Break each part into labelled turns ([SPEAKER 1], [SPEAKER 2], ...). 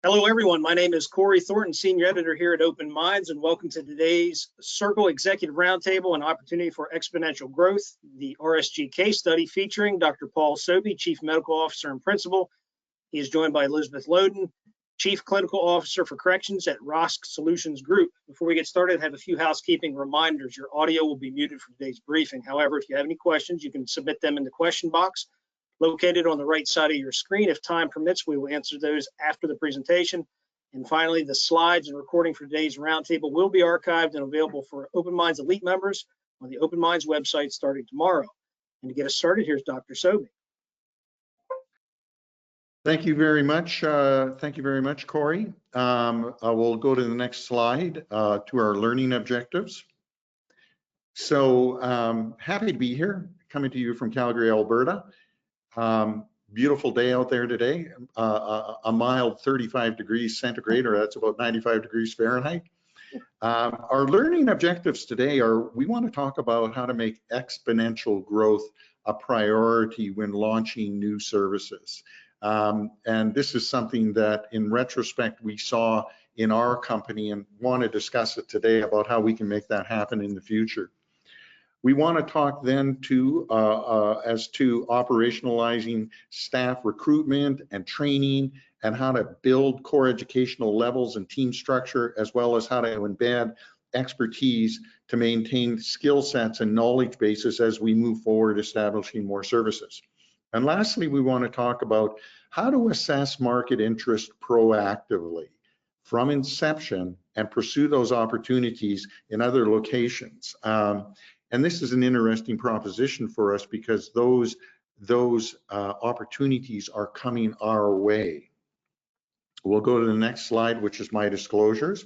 [SPEAKER 1] Hello, everyone. My name is Corey Thornton, Senior Editor here at Open Minds, and welcome to today's Circle Executive Roundtable, an opportunity for exponential growth, the RSG case study featuring Dr. Paul Sobey, Chief Medical Officer and Principal. He is joined by Elizabeth Loudon, Chief Clinical Officer for Corrections at ROSC Solutions Group. Before we get started, I have a few housekeeping reminders. Your audio will be muted for today's briefing. However, if you have any questions, you can submit them in the question box located on the right side of your screen. If time permits, we will answer those after the presentation. And finally, the slides and recording for today's roundtable will be archived and available for Open Minds Elite members on the Open Minds website starting tomorrow. And to get us started, here's Dr. Sobey.
[SPEAKER 2] Thank you very much. Corey. I will go to the next slide to our learning objectives. So happy to be here, coming to you from Calgary, Alberta. Beautiful day out there today, a mild 35 degrees centigrade, or that's about 95 degrees Fahrenheit. Our learning objectives today are, we want to talk about how to make exponential growth a priority when launching new services. And this is something that in retrospect we saw in our company and want to discuss it today about how we can make that happen in the future. We want to talk then as to operationalizing staff recruitment and training and how to build core educational levels and team structure, as well as how to embed expertise to maintain skill sets and knowledge bases as we move forward establishing more services. And lastly, we want to talk about how to assess market interest proactively from inception and pursue those opportunities in other locations. And this is an interesting proposition for us because those opportunities are coming our way. We'll go to the next slide, which is my disclosures.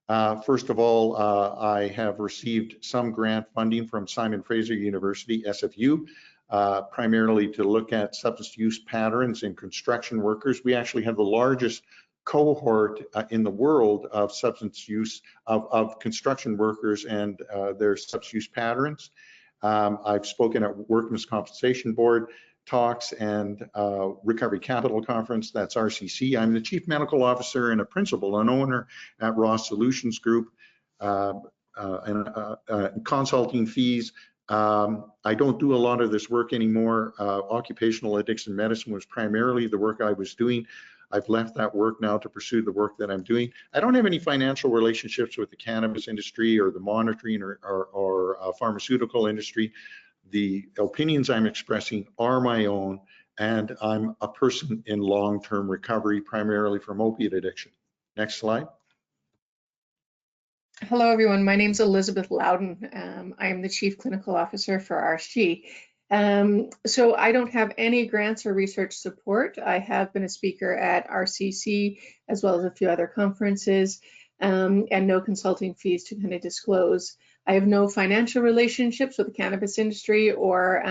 [SPEAKER 2] First of all, I have received some grant funding from Simon Fraser University, SFU, primarily to look at substance use patterns in construction workers. We actually have the largest cohort in the world of substance use of construction workers and their substance use patterns. I've spoken at Workmen's Compensation Board talks and Recovery Capital Conference, that's RCC. I'm the Chief Medical Officer and a Principal and Owner at ROSC Solutions Group. Consulting fees, I don't do a lot of this work anymore. Occupational addiction medicine was primarily the work I was doing. I've left that work now to pursue the work that I'm doing. I don't have any financial relationships with the cannabis industry or the monitoring or pharmaceutical industry. The opinions I'm expressing are my own, and I'm a person in long-term recovery, primarily from opiate addiction. Next slide.
[SPEAKER 3] Hello, everyone. My name is Elizabeth Loudon. I am the Chief Clinical Officer for RSG. So I don't have any grants or research support. I have been a speaker at RCC as well as a few other conferences, and no consulting fees to kind of disclose. I have no financial relationships with the cannabis industry or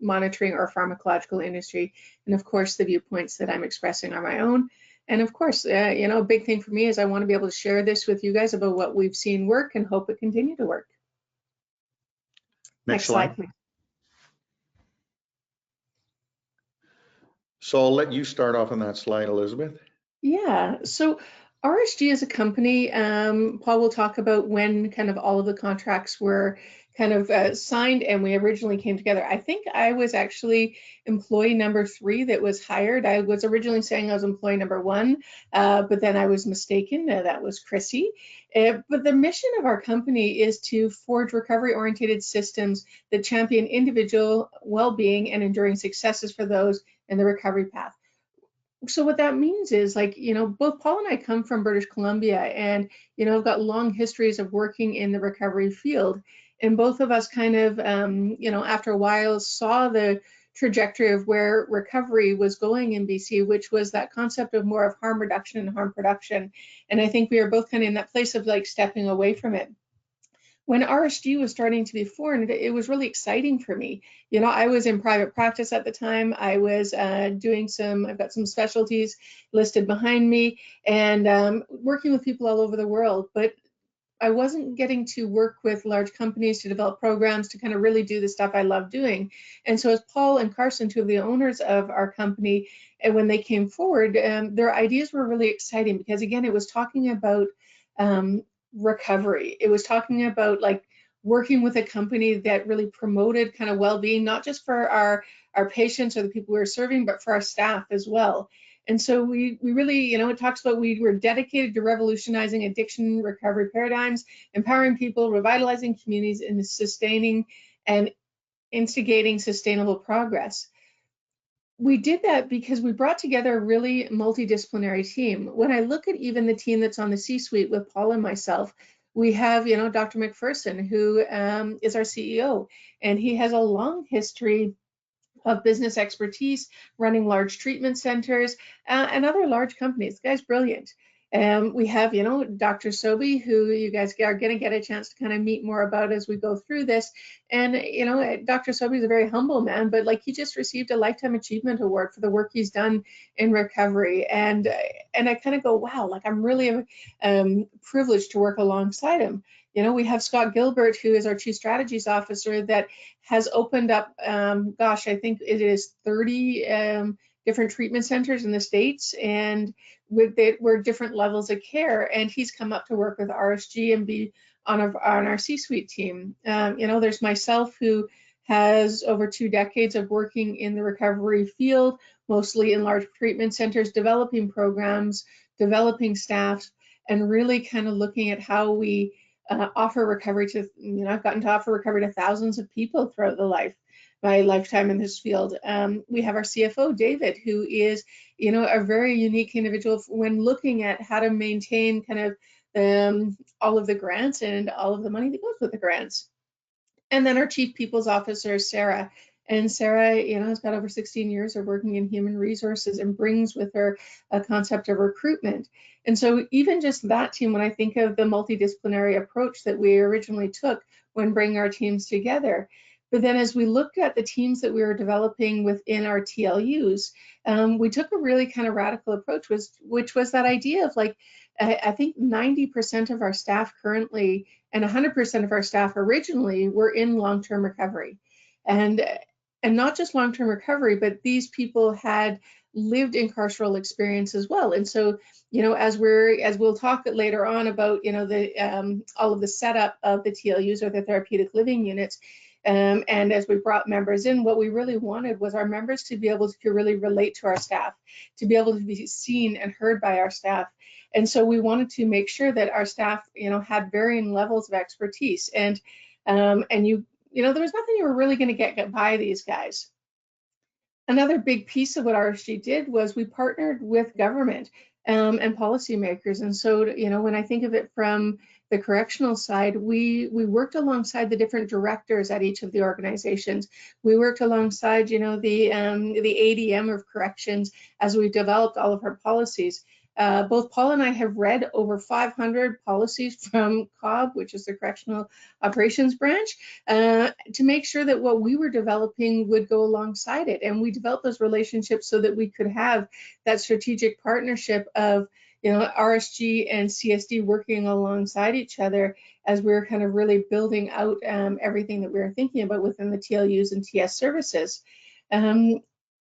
[SPEAKER 3] monitoring or pharmacological industry. And of course, the viewpoints that I'm expressing are my own. And of course, a big thing for me is I want to be able to share this with you guys about what we've seen work and hope it continue to work. Next slide, please.
[SPEAKER 2] So I'll let you start off on that slide, Elizabeth.
[SPEAKER 3] Yeah, so RSG as a company, Paul will talk about when kind of all of the contracts were kind of signed and we originally came together. I think I was actually employee number 3 that was hired. I was originally saying I was employee number 1, but then I was mistaken. That was Chrissy. But the mission of our company is to forge recovery-oriented systems that champion individual well-being and enduring successes for those in the recovery path. So what that means is, both Paul and I come from British Columbia and, have got long histories of working in the recovery field. And both of us kind of, after a while saw the trajectory of where recovery was going in BC, which was that concept of more of harm reduction and harm production. And I think we are both kind of in that place of stepping away from it. When RSG was starting to be formed, it was really exciting for me. I was in private practice at the time. I was I've got some specialties listed behind me and working with people all over the world. But I wasn't getting to work with large companies to develop programs to kind of really do the stuff I love doing. And so as Paul and Carson, two of the owners of our company, and when they came forward, their ideas were really exciting because, again, it was talking about recovery. It was talking about like working with a company that really promoted kind of well-being, not just for our patients or the people we were serving, but for our staff as well. And so we really, you know, it talks about we were dedicated to revolutionizing addiction recovery paradigms, empowering people, revitalizing communities, and sustaining and instigating sustainable progress. We did that because we brought together a really multidisciplinary team. When I look at even the team that's on the C-suite with Paul and myself, we have, you know, Dr. McPherson, who is our CEO, and he has a long history of business expertise, running large treatment centers and other large companies. The guy's brilliant. We have, you know, Dr. Sobey, who you guys are going to get a chance to kind of meet more about as we go through this. And, you know, Dr. Sobey is a very humble man, but like he just received a Lifetime Achievement Award for the work he's done in recovery. And I kind of go, wow, like I'm really privileged to work alongside him. You know, we have Scott Gilbert, who is our Chief Strategies Officer, that has opened up, gosh, I think it is 30 different treatment centers in the States, and we're different levels of care. And he's come up to work with RSG and be on our C-suite team. You know, there's myself, who has over 2 decades of working in the recovery field, mostly in large treatment centers, developing programs, developing staff, and really kind of looking at how we offer recovery to, you know, I've gotten to offer recovery to thousands of people throughout my lifetime in this field. We have our CFO, David, who is, you know, a very unique individual when looking at how to maintain kind of all of the grants and all of the money that goes with the grants. And then our Chief People's Officer, Sarah. And Sarah, you know, has got over 16 years of working in human resources and brings with her a concept of recruitment. And so even just that team, when I think of the multidisciplinary approach that we originally took when bringing our teams together, but then as we looked at the teams that we were developing within our TLUs, we took a really kind of radical approach, which was that idea of like, I think 90% of our staff currently and 100% of our staff originally were in long-term recovery. And not just long-term recovery, but these people had lived incarceral experience as well. And so, you know, as we'll talk later on about, you know, the all of the setup of the TLUs or the therapeutic living units, and as we brought members in, what we really wanted was our members to be able to really relate to our staff, to be able to be seen and heard by our staff. And so we wanted to make sure that our staff, you know, had varying levels of expertise. And you know, there was nothing you were really going to get by these guys. Another big piece of what RSG did was we partnered with government and policymakers. And so, you know, when I think of it from the correctional side, we worked alongside the different directors at each of the organizations. We worked alongside, you know, the ADM of corrections as we developed all of our policies. Both Paul and I have read over 500 policies from COB, which is the Correctional Operations Branch, to make sure that what we were developing would go alongside it. And we developed those relationships so that we could have that strategic partnership of, you know, RSG and CSD working alongside each other as we were kind of really building out everything that we were thinking about within the TLUs and TS services.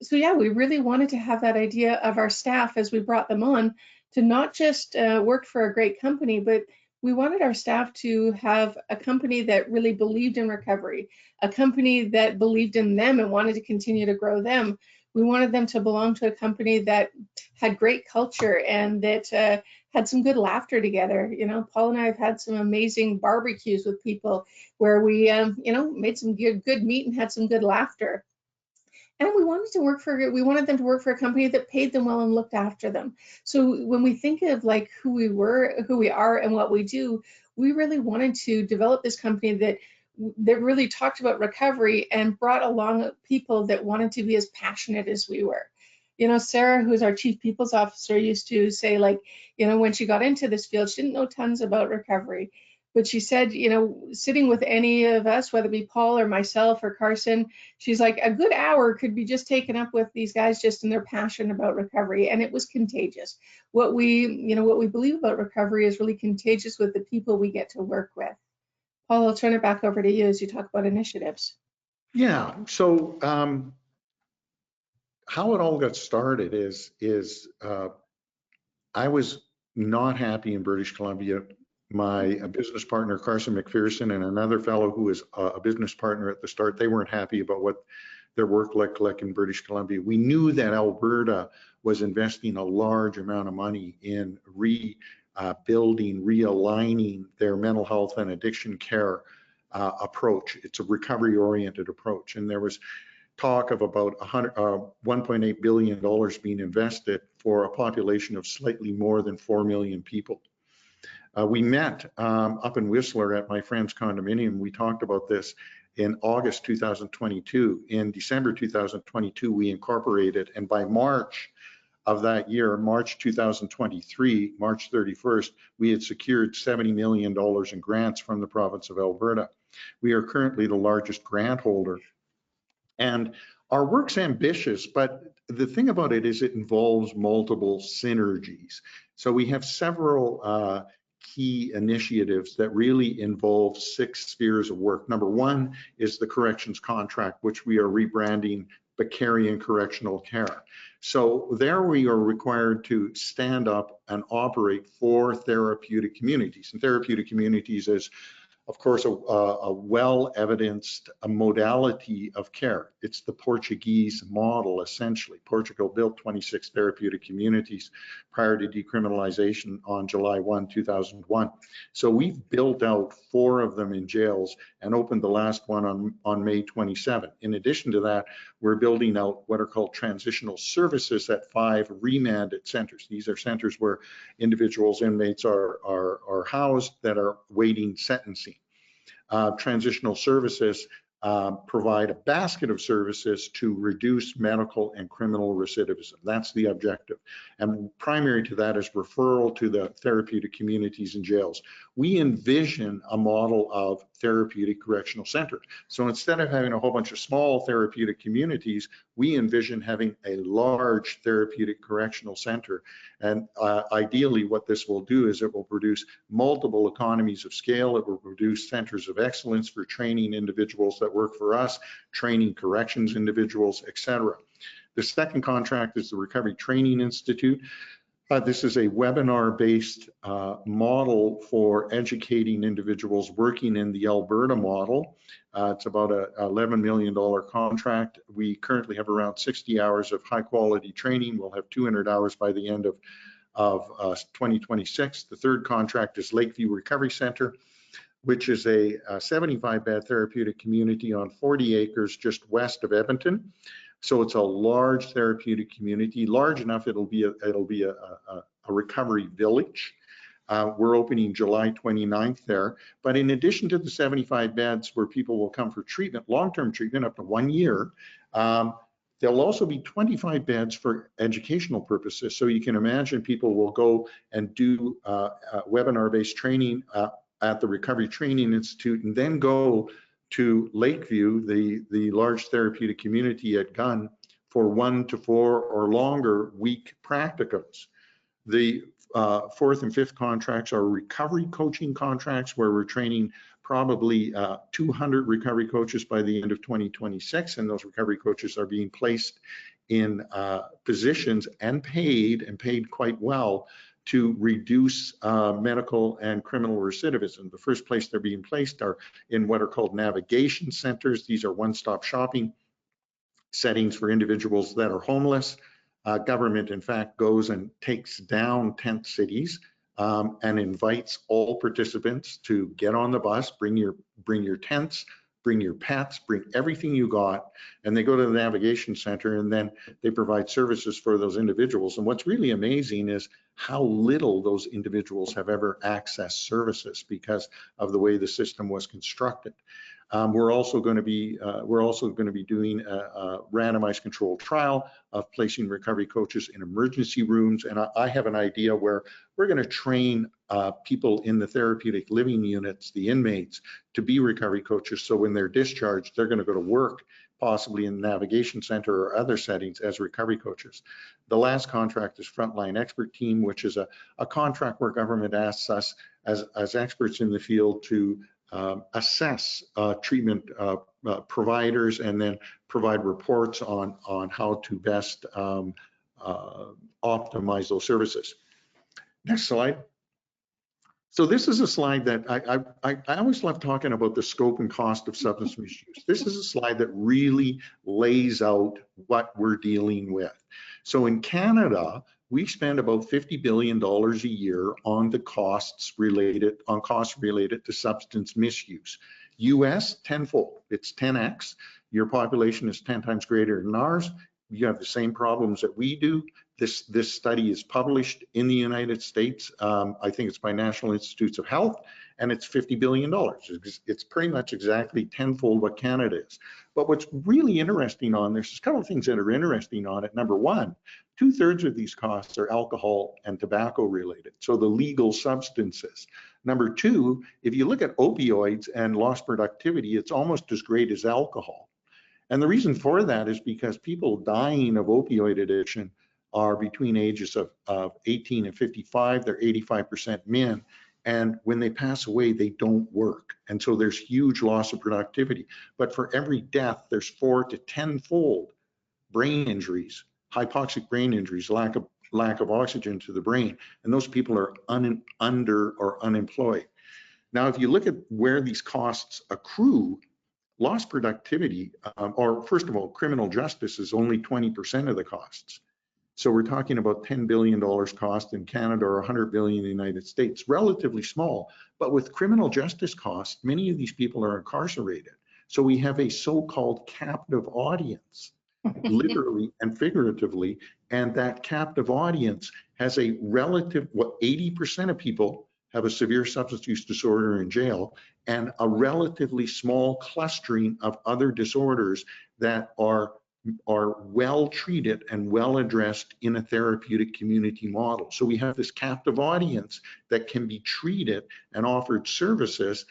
[SPEAKER 3] So yeah, we really wanted to have that idea of our staff as we brought them on to not just work for a great company, but we wanted our staff to have a company that really believed in recovery, a company that believed in them and wanted to continue to grow them. We wanted them to belong to a company that had great culture and that had some good laughter together. You know, Paul and I have had some amazing barbecues with people where we, you know, made some good meat and had some good laughter. And we wanted them to work for a company that paid them well and looked after them. So when we think of like who we are and what we do, we really wanted to develop this company that really talked about recovery and brought along people that wanted to be as passionate as we were. You know, Sarah, who's our Chief People's Officer, used to say, like, you know, when she got into this field, she didn't know tons about recovery, but she said, you know, sitting with any of us, whether it be Paul or myself or Carson, she's like, a good hour could be just taken up with these guys just in their passion about recovery, and it was contagious. What we believe about recovery is really contagious with the people we get to work with. Paul, I'll turn it back over to you as you talk about initiatives.
[SPEAKER 2] Yeah, so how it all got started is I was not happy in British Columbia. My business partner, Carson McPherson, and another fellow who was a business partner at the start, they weren't happy about what their work looked like in British Columbia. We knew that Alberta was investing a large amount of money in rebuilding, realigning their mental health and addiction care approach. It's a recovery-oriented approach, and there was talk of about $1.8 billion being invested for a population of slightly more than 4 million people. We met up in Whistler at my friend's condominium. We talked about this in August 2022. In December 2022, we incorporated, and by March of that year, March 2023, March 31st, we had secured $70 million in grants from the province of Alberta. We are currently the largest grant holder. And our work's ambitious, but the thing about it is it involves multiple synergies. So we have several key initiatives that really involve 6 spheres of work. Number 1 is the corrections contract, which we are rebranding Vicarian Correctional Care. So there we are required to stand up and operate 4 therapeutic communities. And therapeutic communities is, of course, a well-evidenced modality of care. It's the Portuguese model, essentially. Portugal built 26 therapeutic communities prior to decriminalization on July 1, 2001. So we've built out 4 of them in jails and opened the last one on May 27. In addition to that, we're building out what are called transitional services at 5 remanded centers. These are centers where individuals, inmates are housed that are waiting sentencing. Transitional services provide a basket of services to reduce medical and criminal recidivism. That's the objective. And primary to that is referral to the therapeutic communities and jails. We envision a model of therapeutic correctional center. So instead of having a whole bunch of small therapeutic communities, we envision having a large therapeutic correctional center. And ideally what this will do is it will produce multiple economies of scale. It will produce centers of excellence for training individuals that work for us, training corrections individuals, etc. The second contract is the Recovery Training Institute. This is a webinar-based model for educating individuals working in the Alberta model. It's about a $11 million contract. We currently have around 60 hours of high-quality training. We'll have 200 hours by the end of 2026. The third contract is Lakeview Recovery Center, which is a 75-bed therapeutic community on 40 acres just west of Edmonton. So it's a large therapeutic community, large enough it'll be a recovery village. We're opening July 29th there. But in addition to the 75 beds where people will come for treatment, long-term treatment up to 1 year, there'll also be 25 beds for educational purposes. So you can imagine people will go and do webinar-based training at the Recovery Training Institute and then go to Lakeview, the large therapeutic community at Gunn, for 1 to 4 or longer week practicums. The 4th and 5th contracts are recovery coaching contracts where we're training probably 200 recovery coaches by the end of 2026, and those recovery coaches are being placed in positions and paid quite well to reduce medical and criminal recidivism. The first place they're being placed are in what are called navigation centers. These are one-stop shopping settings for individuals that are homeless. Government, in fact, goes and takes down tent cities and invites all participants to get on the bus, bring your tents, bring your pets, bring everything you got, and they go to the navigation center and then they provide services for those individuals. And what's really amazing is how little those individuals have ever accessed services because of the way the system was constructed. We're also going to be doing a randomized controlled trial of placing recovery coaches in emergency rooms, and I have an idea where we're going to train people in the therapeutic living units, the inmates, to be recovery coaches. So when they're discharged, they're going to go to work, possibly in the navigation center or other settings as recovery coaches. The last contract is Frontline Expert Team, which is a contract where government asks us as experts in the field to assess treatment providers and then provide reports on how to best optimize those services. Next slide. So this is a slide that I always love talking about the scope and cost of substance misuse. This is a slide that really lays out what we're dealing with. So in Canada, we spend about $50 billion a year on the costs related to substance misuse. US, tenfold, it's 10x. Your population is 10 times greater than ours. You have the same problems that we do. This study is published in the United States. I think it's by National Institutes of Health, and it's $50 billion. It's pretty much exactly tenfold what Canada is. But what's really interesting on this, there's a couple of things that are interesting on it. Number one, 2/3 of these costs are alcohol and tobacco related, so the legal substances. Number two, if you look at opioids and lost productivity, it's almost as great as alcohol. And the reason for that is because people dying of opioid addiction are between ages of 18 and 55, they're 85% men. And when they pass away, they don't work. And so there's huge loss of productivity. But for every death, there's 4 to 10-fold brain injuries, hypoxic brain injuries, lack of oxygen to the brain. And those people are under or unemployed. Now, if you look at where these costs accrue, lost productivity, or first of all, criminal justice is only 20% of the costs. So we're talking about $10 billion cost in Canada or $100 billion in the United States, relatively small. But with criminal justice costs, many of these people are incarcerated. So we have a so-called captive audience, literally and figuratively. And that captive audience has a relative, 80% of people have a severe substance use disorder in jail, and a relatively small clustering of other disorders that are well treated and well addressed in a therapeutic community model. So we have this captive audience that can be treated and offered services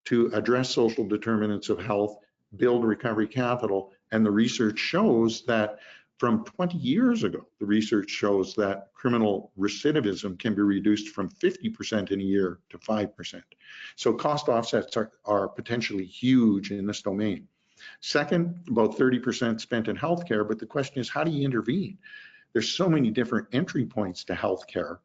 [SPEAKER 2] to address social determinants of health, build recovery capital, and the research shows that from 20 years ago, the research shows that criminal recidivism can be reduced from 50% in a year to 5%. So cost offsets are potentially huge in this domain. Second, about 30% spent in healthcare, but the question is, how do you intervene? There's so many different entry points to healthcare,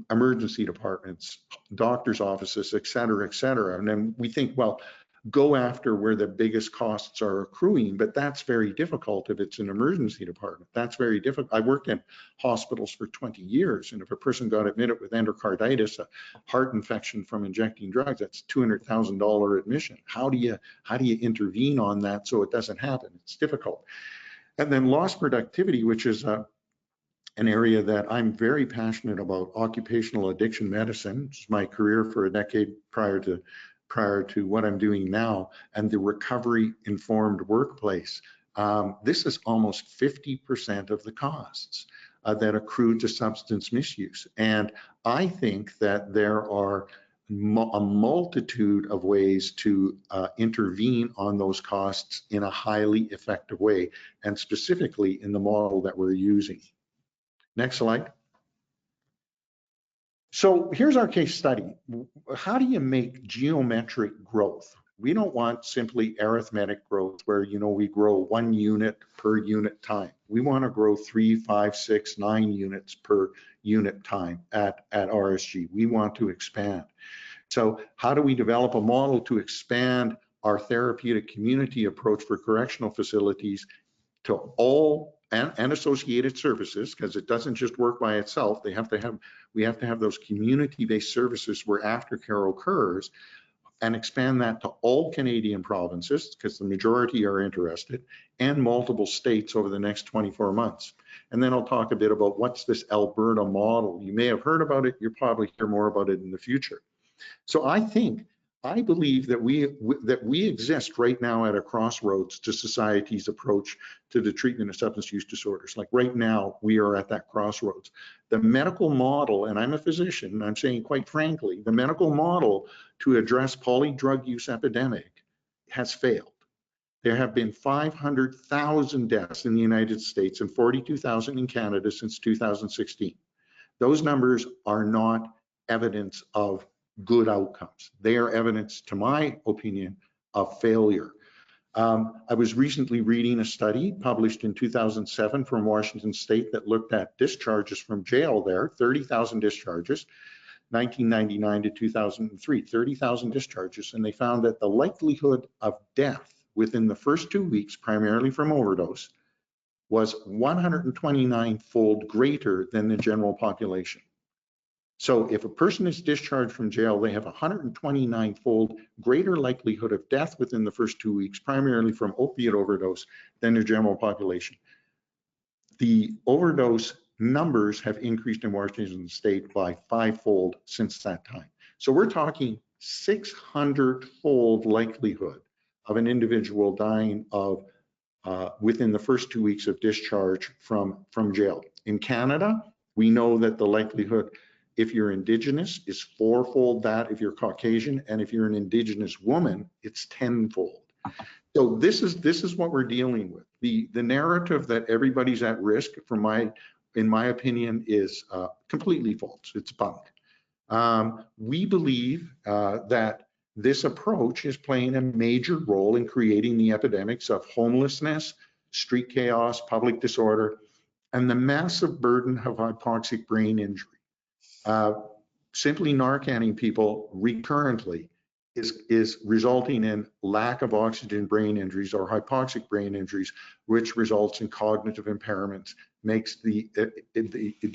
[SPEAKER 2] emergency departments, doctor's offices, et cetera, et cetera. And then we think, well, go after where the biggest costs are accruing, but that's very difficult if it's an emergency department. That's very difficult. I worked in hospitals for 20 years, and if a person got admitted with endocarditis, a heart infection from injecting drugs, that's $200,000 admission. How do you intervene on that so it doesn't happen? It's difficult. And then lost productivity, which is an area that I'm very passionate about, occupational addiction medicine. It's my career for a decade prior to what I'm doing now, and the recovery-informed workplace. This is almost 50% of the costs that accrue to substance misuse. And I think that there are a multitude of ways to intervene on those costs in a highly effective way, and specifically in the model that we're using. Next slide. So here's our case study. How do you make geometric growth? We don't want simply arithmetic growth where, we grow 1 unit per unit time. We want to grow 3, 5, 6, 9 units per unit time at RSG. We want to expand. So how do we develop a model to expand our therapeutic community approach for correctional facilities to all and associated services, because it doesn't just work by itself. We have to have those community-based services where aftercare occurs, and expand that to all Canadian provinces, because the majority are interested, and multiple states over the next 24 months. And then I'll talk a bit about what's this Alberta model. You may have heard about it. You'll probably hear more about it in the future. So I think I believe that we exist right now at a crossroads to society's approach to the treatment of substance use disorders. Like right now, we are at that crossroads. The medical model, and I'm a physician, and I'm saying quite frankly, the medical model to address polydrug use epidemic has failed. There have been 500,000 deaths in the United States and 42,000 in Canada since 2016. Those numbers are not evidence of good outcomes. They are evidence, to my opinion, of failure. I was recently reading a study published in 2007 from Washington State that looked at discharges from jail there, 30,000 discharges, 1999 to 2003, 30,000 discharges, and they found that the likelihood of death within the first 2 weeks, primarily from overdose, was 129-fold greater than the general population. So if a person is discharged from jail, they have 129-fold greater likelihood of death within the first 2 weeks, primarily from opiate overdose, than the general population. The overdose numbers have increased in Washington State by 5-fold since that time. So we're talking 600-fold likelihood of an individual dying of within the first 2 weeks of discharge from jail. In Canada, we know that the likelihood, if you're Indigenous, is 4-fold that if you're Caucasian, and if you're an Indigenous woman, it's 10-fold. So this is what we're dealing with. The narrative that everybody's at risk, in my opinion, is completely false. It's bunk. We believe that this approach is playing a major role in creating the epidemics of homelessness, street chaos, public disorder, and the massive burden of hypoxic brain injury. Simply Narcanning people recurrently is resulting in lack of oxygen brain injuries or hypoxic brain injuries, which results in cognitive impairments, makes the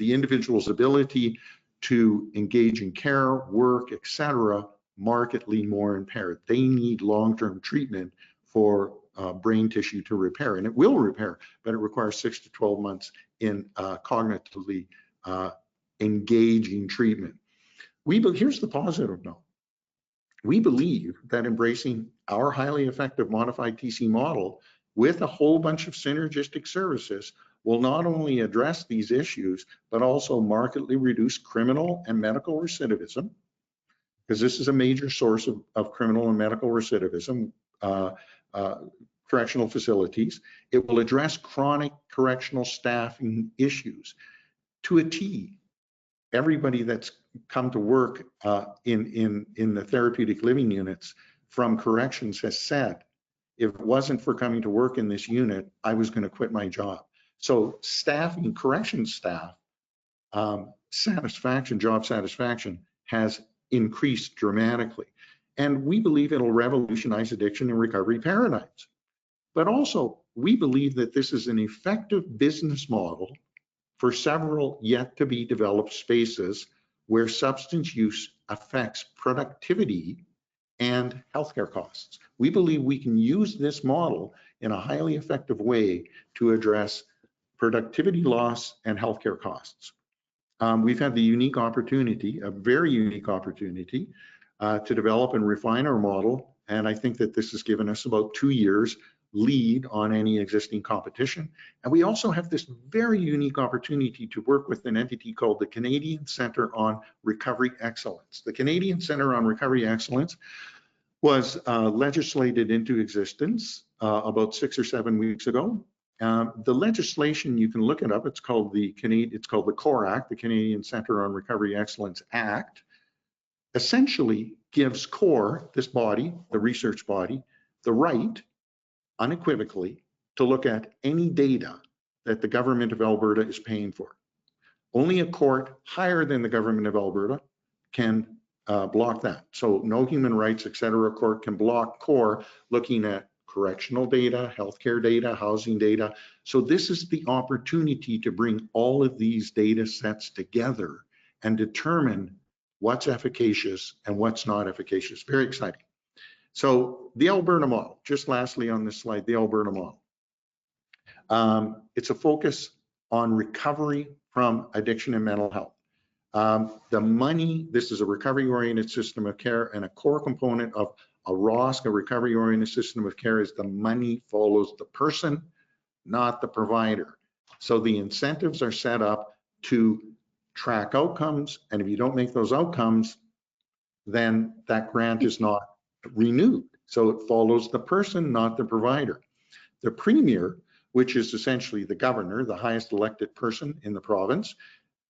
[SPEAKER 2] individual's ability to engage in care, work, etc., markedly more impaired. They need long-term treatment for brain tissue to repair, and it will repair, but it requires 6 to 12 months in cognitively engaging treatment. Here's the positive note. We believe that embracing our highly effective modified TC model with a whole bunch of synergistic services will not only address these issues, but also markedly reduce criminal and medical recidivism, because this is a major source of criminal and medical recidivism, correctional facilities. It will address chronic correctional staffing issues to a T. Everybody that's come to work in the therapeutic living units from corrections has said, if it wasn't for coming to work in this unit, I was going to quit my job. So staffing, corrections staff, satisfaction, job satisfaction has increased dramatically. And we believe it'll revolutionize addiction and recovery paradigms. But also, we believe that this is an effective business model for several yet to be developed spaces where substance use affects productivity and healthcare costs. We believe we can use this model in a highly effective way to address productivity loss and healthcare costs. We've had the unique opportunity, a very unique opportunity, to develop and refine our model, and I think that this has given us about 2 years lead on any existing competition. And we also have this very unique opportunity to work with an entity called the Canadian Centre on Recovery Excellence. The Canadian Centre on Recovery Excellence was legislated into existence about 6 or 7 weeks ago. The legislation, you can look it up, it's called the CORE Act, the Canadian Centre on Recovery Excellence Act, essentially gives CORE, this body, the research body, the right, unequivocally, to look at any data that the government of Alberta is paying for. Only a court higher than the government of Alberta can block that. So no human rights, etc. court can block CORE looking at correctional data, healthcare data, housing data. So this is the opportunity to bring all of these data sets together and determine what's efficacious and what's not efficacious. Very exciting. So the Alberta model, just lastly on this slide, the Alberta model. It's a focus on recovery from addiction and mental health. The money, this is a recovery-oriented system of care, and a core component of a ROSC, a recovery-oriented system of care, is the money follows the person, not the provider. So the incentives are set up to track outcomes, and if you don't make those outcomes, then that grant is not renewed. So it follows the person, not the provider. The premier, which is essentially the governor, the highest elected person in the province,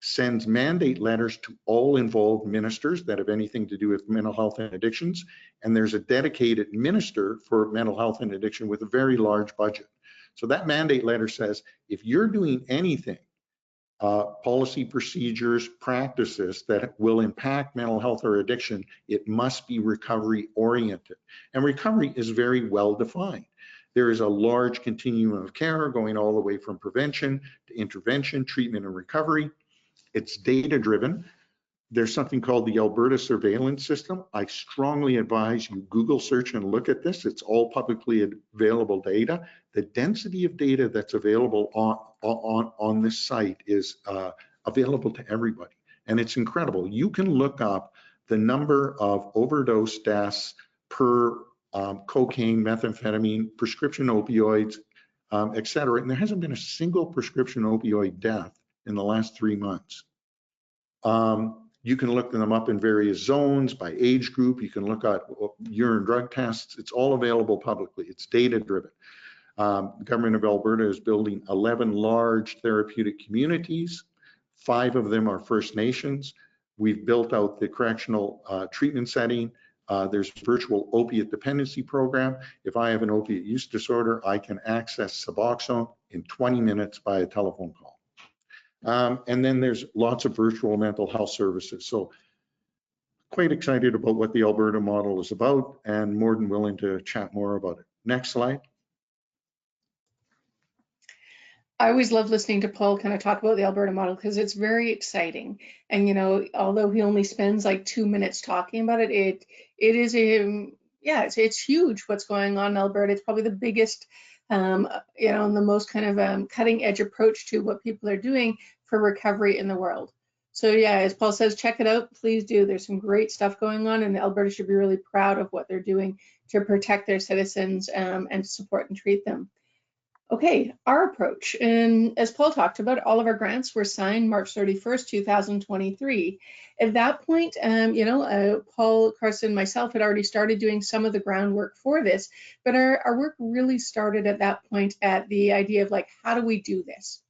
[SPEAKER 2] sends mandate letters to all involved ministers that have anything to do with mental health and addictions. And there's a dedicated minister for mental health and addiction with a very large budget. So that mandate letter says, if you're doing anything, policy, procedures, practices that will impact mental health or addiction, it must be recovery oriented. And recovery is very well defined. There is a large continuum of care going all the way from prevention to intervention, treatment, and recovery. It's data driven. There's something called the Alberta surveillance system. I strongly advise you Google search and look at this. It's all publicly available data. The density of data that's available on this site is available to everybody. And it's incredible. You can look up the number of overdose deaths per cocaine, methamphetamine, prescription opioids, et cetera. And there hasn't been a single prescription opioid death in the last 3 months. You can look them up in various zones by age group. You can look at urine drug tests. It's all available publicly. It's data driven. The government of Alberta is building 11 large therapeutic communities. 5 of them are First Nations. We've built out the correctional treatment setting. There's a virtual opiate dependency program. If I have an opiate use disorder, I can access Suboxone in 20 minutes by a telephone call. And then there's lots of virtual mental health services. So quite excited about what the Alberta model is about, and more than willing to chat more about it. Next slide.
[SPEAKER 3] I always love listening to Paul kind of talk about the Alberta model because it's very exciting. And, you know, although he only spends like 2 minutes talking about it, it is it's huge what's going on in Alberta. It's probably the biggest, you know, and the most kind of cutting edge approach to what people are doing for recovery in the world. So yeah, as Paul says, check it out, please do. There's some great stuff going on, and Alberta should be really proud of what they're doing to protect their citizens and support and treat them. Okay, our approach, and as Paul talked about, all of our grants were signed March 31st, 2023. At that point, you know, Paul, Carson, myself had already started doing some of the groundwork for this, but our work really started at that point at the idea of like, how do we do this?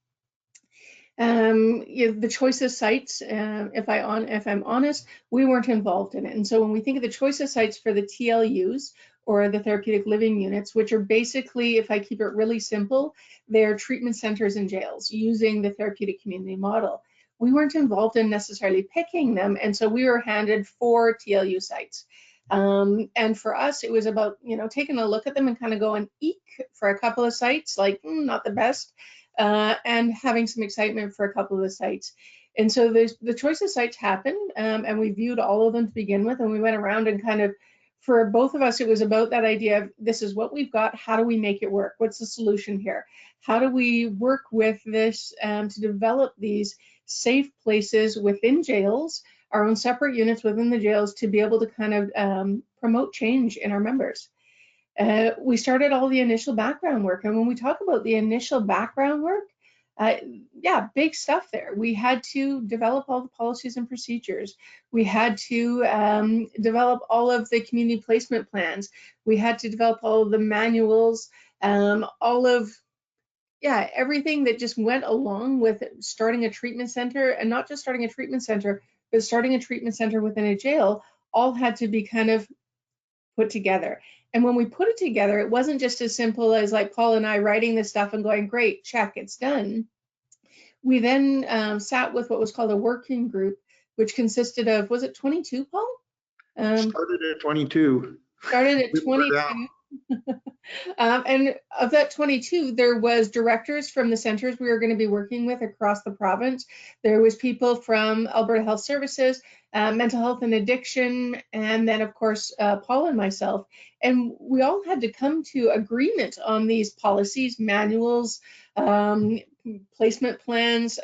[SPEAKER 3] The choice of sites, if I'm honest, we weren't involved in it. And so when we think of the choice of sites for the TLUs, or the therapeutic living units, which are basically, if I keep it really simple, they're treatment centers and jails using the therapeutic community model. We weren't involved in necessarily picking them, and so we were handed 4 TLU sites. And for us, it was about, you know, taking a look at them and kind of going eek for a couple of sites, like not the best, and having some excitement for a couple of the sites. And so the choice of sites happened, and we viewed all of them to begin with, and we went around and kind of, for both of us, it was about that idea of this is what we've got, how do we make it work? What's the solution here? How do we work with this to develop these safe places within jails, our own separate units within the jails, to be able to kind of promote change in our members? We started all the initial background work, and when we talk about the initial background work, yeah, big stuff there. We had to develop all the policies and procedures. We had to develop all of the community placement plans. We had to develop all of the manuals, all of, yeah, everything that just went along with starting a treatment center, and not just starting a treatment center, but starting a treatment center within a jail, all had to be kind of put together. And when we put it together, it wasn't just as simple as like Paul and I writing this stuff and going, great, check, it's done. We then sat with what was called a working group, which consisted of, was it 22, Paul?
[SPEAKER 2] Started at 22.
[SPEAKER 3] Started at 22. And of that 22, there was directors from the centers we were going to be working with across the province. There was people from Alberta Health Services, mental health and addiction, and then of course Paul and myself. And we all had to come to agreement on these policies, manuals, placement plans,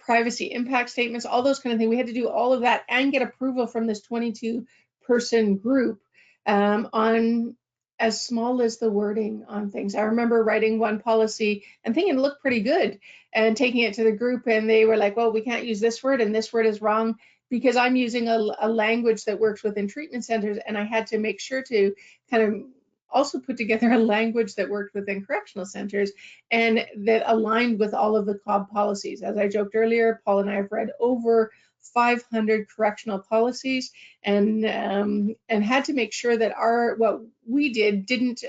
[SPEAKER 3] privacy impact statements, all those kind of things. We had to do all of that and get approval from this 22-person group on as small as the wording on things. I remember writing one policy and thinking it looked pretty good and taking it to the group, and they were like, well, we can't use this word and this word is wrong, because I'm using a language that works within treatment centers, and I had to make sure to kind of also put together a language that worked within correctional centers and that aligned with all of the COB policies. As I joked earlier, Paul and I have read over 500 correctional policies and had to make sure that what we did didn't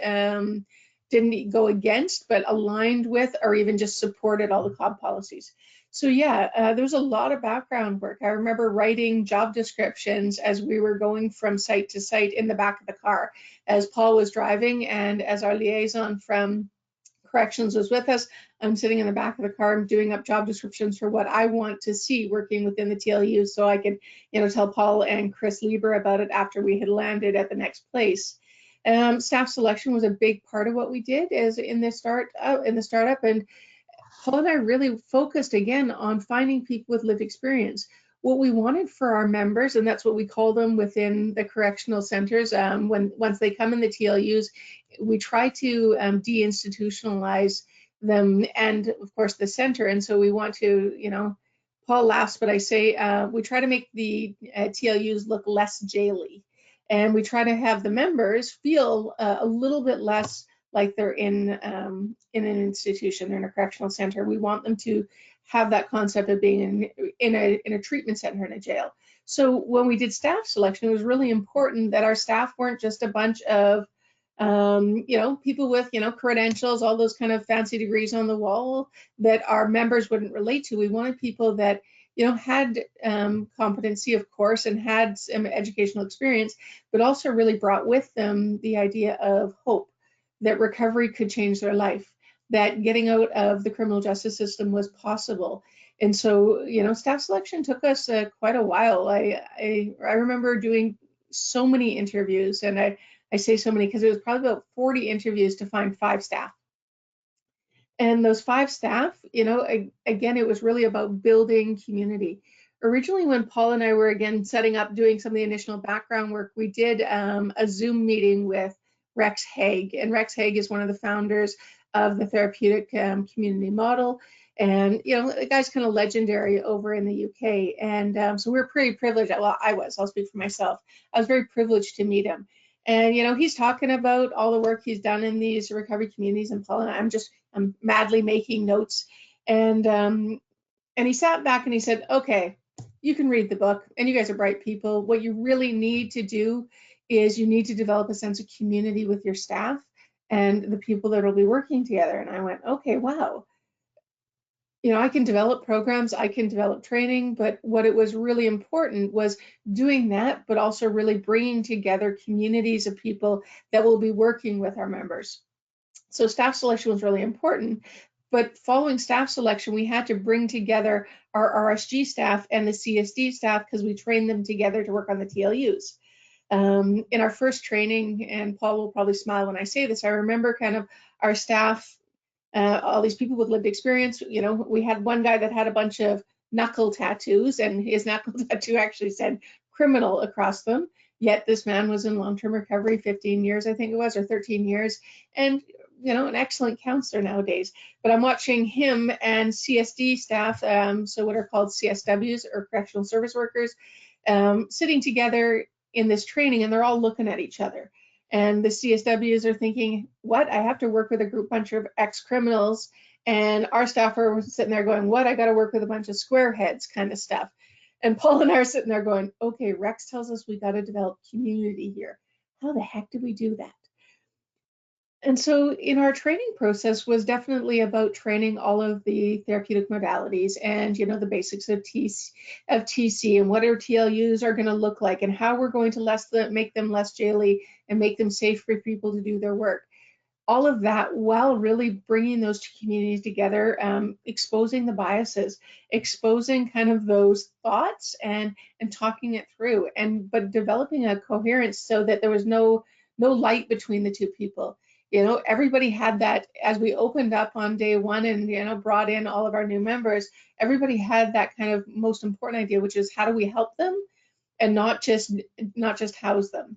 [SPEAKER 3] go against, but aligned with or even just supported all the COB policies. So yeah, there was a lot of background work. I remember writing job descriptions as we were going from site to site in the back of the car as Paul was driving, and as our liaison from corrections was with us, I'm sitting in the back of the car, I'm doing up job descriptions for what I want to see working within the TLU, so I could, tell Paul and Chris Lieber about it after we had landed at the next place. Staff selection was a big part of what we did as in the startup, and Paul and I really focused again on finding people with lived experience. What we wanted for our members, and that's what we call them within the correctional centers, once they come in the TLUs, we try to deinstitutionalize them and of course the center. And so we want to, Paul laughs, but I say we try to make the TLUs look less jaily, and we try to have the members feel a little bit less like they're in an institution, they're in a correctional center. We want them to have that concept of being in a treatment center, in a jail. So when we did staff selection, it was really important that our staff weren't just a bunch of people with credentials, all those kind of fancy degrees on the wall that our members wouldn't relate to. We wanted people that had competency, of course, and had some educational experience, but also really brought with them the idea of hope, that recovery could change their life, that getting out of the criminal justice system was possible. And so, staff selection took us quite a while. I remember doing so many interviews, and I say so many because it was probably about 40 interviews to find 5 staff. And those 5 staff, again, it was really about building community. Originally, when Paul and I were again setting up, doing some of the initial background work, we did a Zoom meeting with Rex Haig, and Rex Haig is one of the founders of the Therapeutic Community model, and the guy's kind of legendary over in the UK, and so we're pretty privileged. Well, I'll speak for myself. I was very privileged to meet him, and he's talking about all the work he's done in these recovery communities, and Paul and I'm madly making notes, and he sat back and he said, okay, you can read the book, and you guys are bright people. What you really need to do is you need to develop a sense of community with your staff and the people that will be working together. And I went, okay, wow. I can develop programs, I can develop training, but what it was really important was doing that, but also really bringing together communities of people that will be working with our members. So staff selection was really important, but following staff selection, we had to bring together our RSG staff and the CSD staff because we trained them together to work on the TLUs. In our first training, and Paul will probably smile when I say this, I remember kind of our staff, all these people with lived experience. We had one guy that had a bunch of knuckle tattoos, and his knuckle tattoo actually said criminal across them. Yet this man was in long-term recovery 15 years, I think it was, or 13 years, and an excellent counselor nowadays. But I'm watching him and CSD staff, so what are called CSWs or correctional service workers, sitting together in this training, and they're all looking at each other. And the CSWs are thinking, what? I have to work with a bunch of ex-criminals. And our staff are sitting there going, what? I got to work with a bunch of squareheads kind of stuff. And Paul and I are sitting there going, okay, Rex tells us we got to develop community here. How the heck do we do that? And so in our training process was definitely about training all of the therapeutic modalities and, the basics of TC and what our TLUs are going to look like and how we're going to make them less jaily and make them safe for people to do their work. All of that while really bringing those two communities together, exposing the biases, exposing kind of those thoughts and talking it through, but developing a coherence so that there was no light between the two people. everybody had that. As we opened up on day one and brought in all of our new members, everybody had that kind of most important idea, which is how do we help them and not just house them.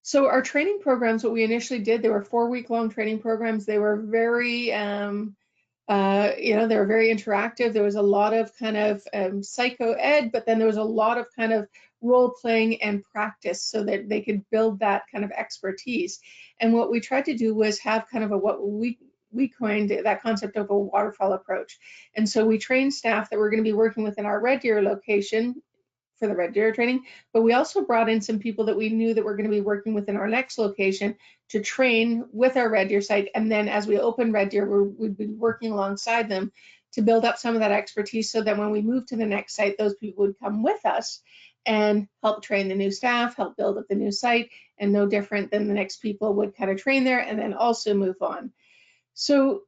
[SPEAKER 3] So our training programs, what we initially did, they were 4-week-long training programs. They were very they were very interactive. There was a lot of kind of psycho ed, but then there was a lot of kind of role playing and practice so that they could build that kind of expertise. And what we tried to do was have kind of what we coined that concept of a waterfall approach. And so we trained staff that were going to be working within our Red Deer location for the Red Deer training, but we also brought in some people that we knew that were going to be working within our next location to train with our Red Deer site. And then as we open Red Deer, we'd be working alongside them to build up some of that expertise so that when we move to the next site, those people would come with us and help train the new staff, help build up the new site, and no different than the next people would kind of train there and then also move on. So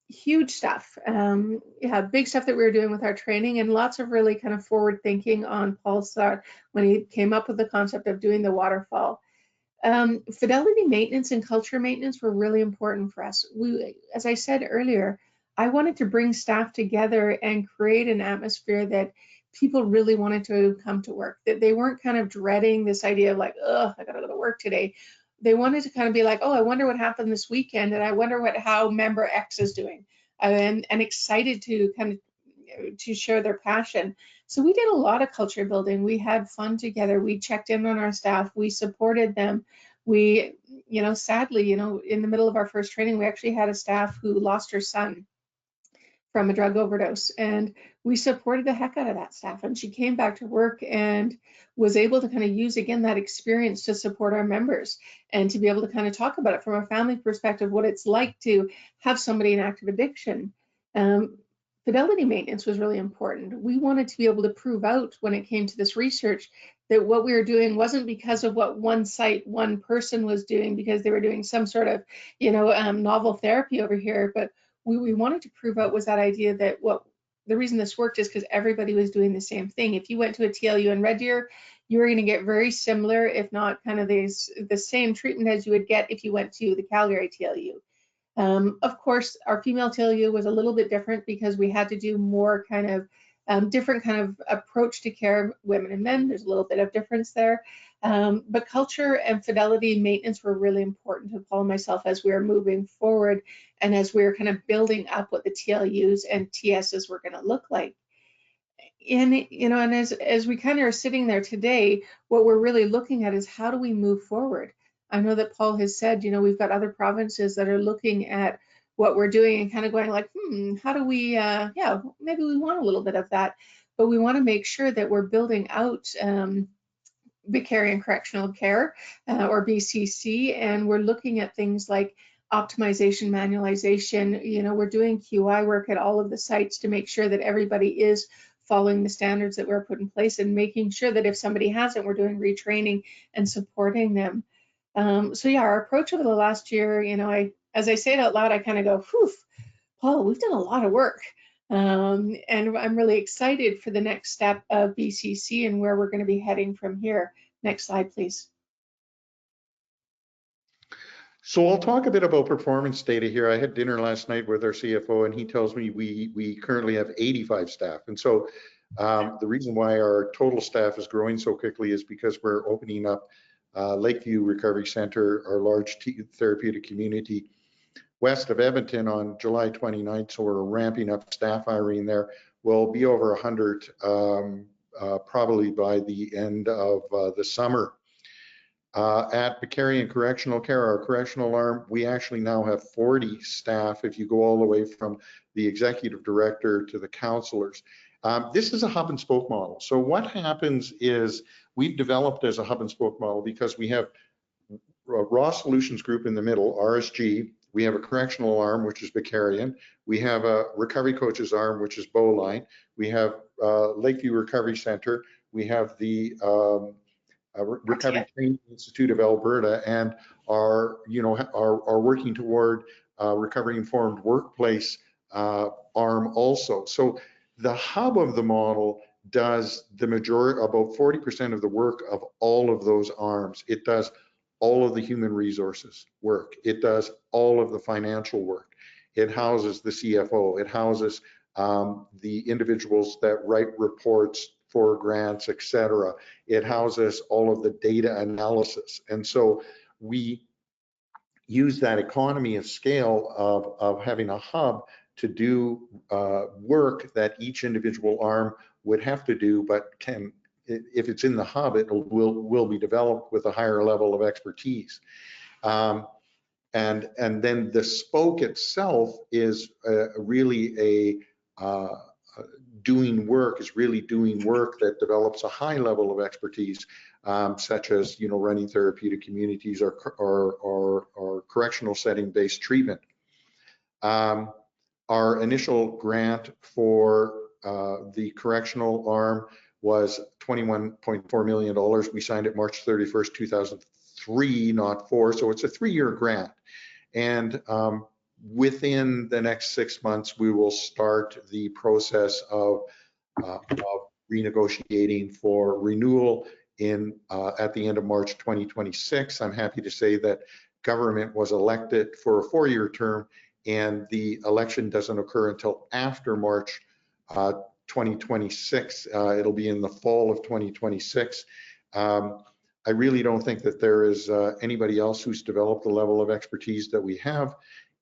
[SPEAKER 3] huge stuff. Big stuff that we were doing with our training, and lots of really kind of forward thinking on Paul's side when he came up with the concept of doing the waterfall. Fidelity maintenance and culture maintenance were really important for us. As I said earlier, I wanted to bring staff together and create an atmosphere that people really wanted to come to work, that they weren't kind of dreading this idea of like, oh, I gotta go to work today. They wanted to kind of be like, oh, I wonder what happened this weekend, and I wonder how member X is doing, and excited to kind of to share their passion. So we did a lot of culture building. We had fun together. We checked in on our staff. We supported them. We, sadly, in the middle of our first training, we actually had a staff who lost her son from a drug overdose, and we supported the heck out of that staff. And she came back to work and was able to kind of use again that experience to support our members and to be able to kind of talk about it from a family perspective, what it's like to have somebody in active addiction. Fidelity maintenance was really important. We wanted to be able to prove out when it came to this research that what we were doing wasn't because of what one site, one person was doing because they were doing some sort of, novel therapy over here, but we wanted to prove out was that idea that the reason this worked is because everybody was doing the same thing. If you went to a TLU in Red Deer, you were going to get very similar, if not kind of the same treatment as you would get if you went to the Calgary TLU. Of course, our female TLU was a little bit different because we had to do more kind of different kind of approach to care of women and men. There's a little bit of difference there. But culture and fidelity maintenance were really important to Paul and myself as we were moving forward and as we were kind of building up what the TLUs and TSs were going to look like. And, and as we kind of are sitting there today, what we're really looking at is how do we move forward? I know that Paul has said, we've got other provinces that are looking at what we're doing and kind of going like, how do we, maybe we want a little bit of that, but we want to make sure that we're building out Vicarian Correctional Care or BCC, and we're looking at things like optimization, manualization. We're doing QI work at all of the sites to make sure that everybody is following the standards that were put in place and making sure that if somebody hasn't, we're doing retraining and supporting them. Our approach over the last year, as I say it out loud, I kind of go, whew, Paul, we've done a lot of work. And I'm really excited for the next step of BCC and where we're going to be heading from here. Next slide, please.
[SPEAKER 2] So I'll talk a bit about performance data here. I had dinner last night with our CFO, and he tells me we currently have 85 staff. And so the reason why our total staff is growing so quickly is because we're opening up Lakeview Recovery Center, our large therapeutic community west of Edmonton on July 29th. So we're ramping up staff hiring there. We'll be over 100 probably by the end of the summer. At Vicarian Correctional Care, our correctional arm, we actually now have 40 staff if you go all the way from the executive director to the counselors. This is a hub and spoke model. So what happens is we've developed as a hub and spoke model because we have ROSC Solutions Group in the middle, RSG. We have a correctional arm, which is Vicarian. We have a recovery coaches arm, which is Bowline. We have Lakeview Recovery Center. We have the Recovery Training Institute of Alberta, and are working toward recovery informed workplace arm also. So the hub of the model does the majority, about 40% of the work of all of those arms. It does all of the human resources work. It does all of the financial work. It houses the CFO. It houses the individuals that write reports for grants, etc. It houses all of the data analysis. And so we use that economy of scale of having a hub to do work that each individual arm would have to do, but can, if it's in the hub, it will be developed with a higher level of expertise. And then the spoke itself is really doing work that develops a high level of expertise, such as running therapeutic communities or correctional setting based treatment. Our initial grant for the correctional arm was $21.4 million. We signed it March 31st, 2003, not 4. So it's a 3-year grant. And within the next 6 months, we will start the process of renegotiating for renewal at the end of March 2026. I'm happy to say that government was elected for a 4-year term, and the election doesn't occur until after March 2026. It'll be in the fall of 2026. I really don't think that there is anybody else who's developed the level of expertise that we have,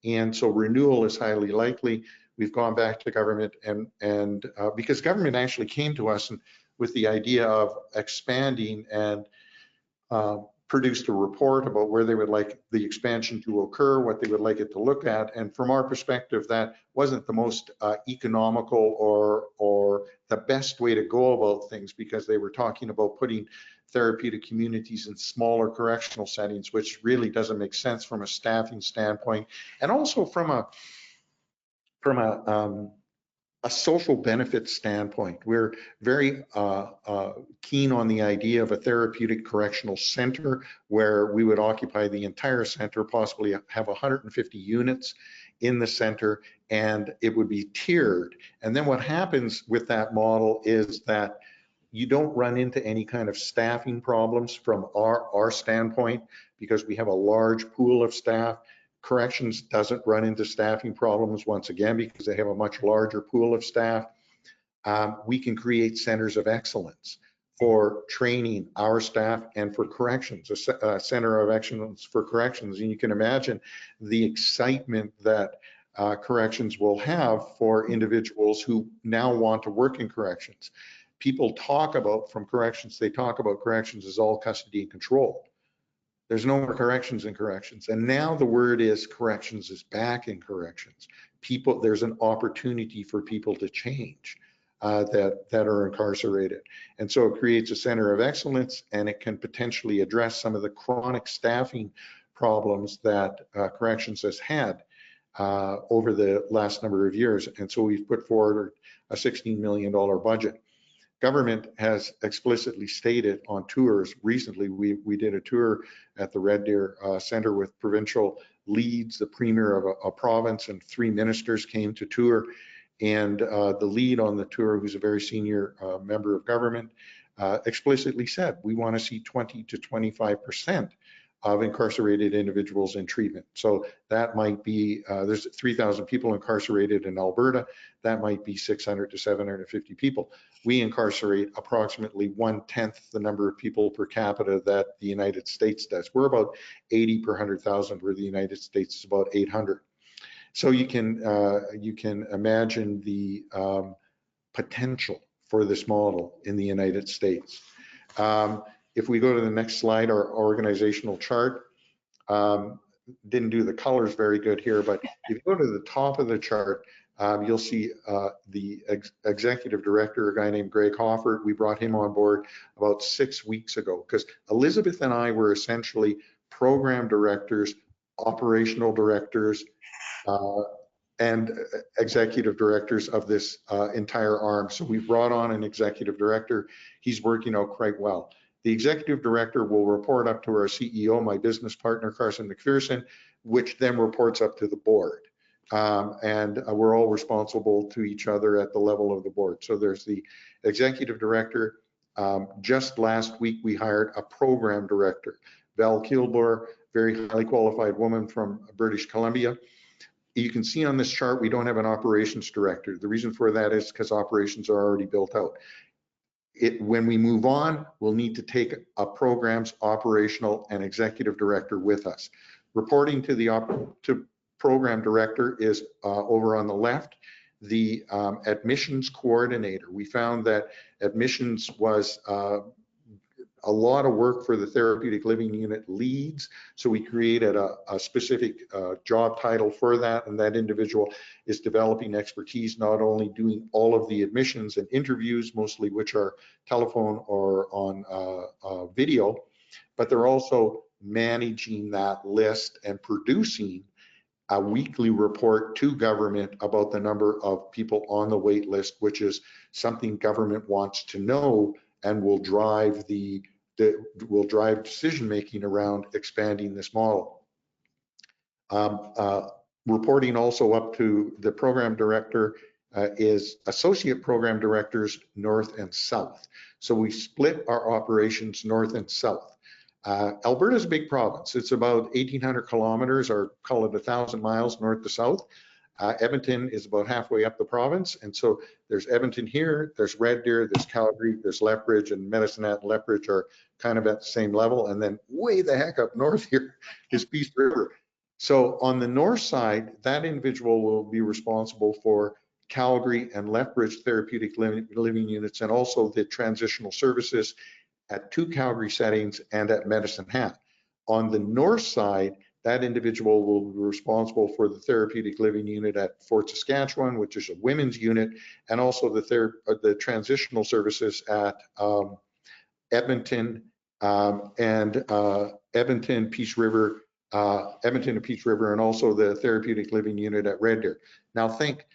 [SPEAKER 2] and so renewal is highly likely. We've gone back to government, and because government actually came to us with the idea of expanding and produced a report about where they would like the expansion to occur, what they would like it to look at. And from our perspective, that wasn't the most economical or the best way to go about things, because they were talking about putting therapeutic communities in smaller correctional settings, which really doesn't make sense from a staffing standpoint, and also from a social benefit standpoint. We're very keen on the idea of a therapeutic correctional center where we would occupy the entire center, possibly have 150 units in the center, and it would be tiered. And then what happens with that model is that you don't run into any kind of staffing problems from our standpoint, because we have a large pool of staff. Corrections doesn't run into staffing problems, once again, because they have a much larger pool of staff. We can create centers of excellence for training our staff and for corrections, a center of excellence for corrections. And you can imagine the excitement that corrections will have for individuals who now want to work in corrections. People talk about, from corrections, they talk about corrections as all custody and control. There's no more corrections in corrections. And now the word is corrections is back in corrections. There's an opportunity for people to change that are incarcerated. And so it creates a center of excellence, and it can potentially address some of the chronic staffing problems that corrections has had over the last number of years. And so we've put forward a $16 million budget. Government has explicitly stated on tours recently. We did a tour at the Red Deer Center with provincial leads, the premier of a province, and 3 ministers came to tour. And the lead on the tour, who's a very senior member of government, explicitly said, we want to see 20 to 25% of incarcerated individuals in treatment. So that might be, there's 3,000 people incarcerated in Alberta. That might be 600 to 750 people. We incarcerate approximately 1/10 the number of people per capita that the United States does. We're about 80 per 100,000, where the United States is about 800. So you can imagine the potential for this model in the United States. If we go to the next slide, our organizational chart, didn't do the colors very good here, but if you go to the top of the chart, you'll see the executive director, a guy named Greg Hoffert. We brought him on board about 6 weeks ago, because Elizabeth and I were essentially program directors, operational directors, and executive directors of this entire arm. So we brought on an executive director. He's working out quite well. The executive director will report up to our CEO, my business partner, Carson McPherson, which then reports up to the board. And we're all responsible to each other at the level of the board. So there's the executive director. Just last week, we hired a program director. Val Kilgore, very highly qualified woman from British Columbia. You can see on this chart, we don't have an operations director. The reason for that is because operations are already built out. When we move on, we'll need to take a program's operational and executive director with us. Reporting to the program director is over on the left, the admissions coordinator. We found that admissions was a lot of work for the therapeutic living unit leads. So we created a specific job title for that, and that individual is developing expertise, not only doing all of the admissions and interviews, mostly which are telephone or on video, but they're also managing that list and producing a weekly report to government about the number of people on the wait list, which is something government wants to know and will drive decision making around expanding this model. Reporting also up to the program director is associate program directors north and south. So we split our operations north and south. Alberta is a big province. It's about 1,800 kilometers, or call it 1,000 miles north to south. Edmonton is about halfway up the province, and so there's Edmonton here, there's Red Deer, there's Calgary, there's Lethbridge, and Medicine Hat and Lethbridge are kind of at the same level, and then way the heck up north here is Peace River. So on the north side, that individual will be responsible for Calgary and Lethbridge therapeutic living units, and also the transitional services at 2 Calgary settings and at Medicine Hat. On the north side, that individual will be responsible for the therapeutic living unit at Fort Saskatchewan, which is a women's unit, and also the transitional services at Edmonton and Edmonton, Peace River, Edmonton and Peace River, and also the therapeutic living unit at Red Deer. Now think,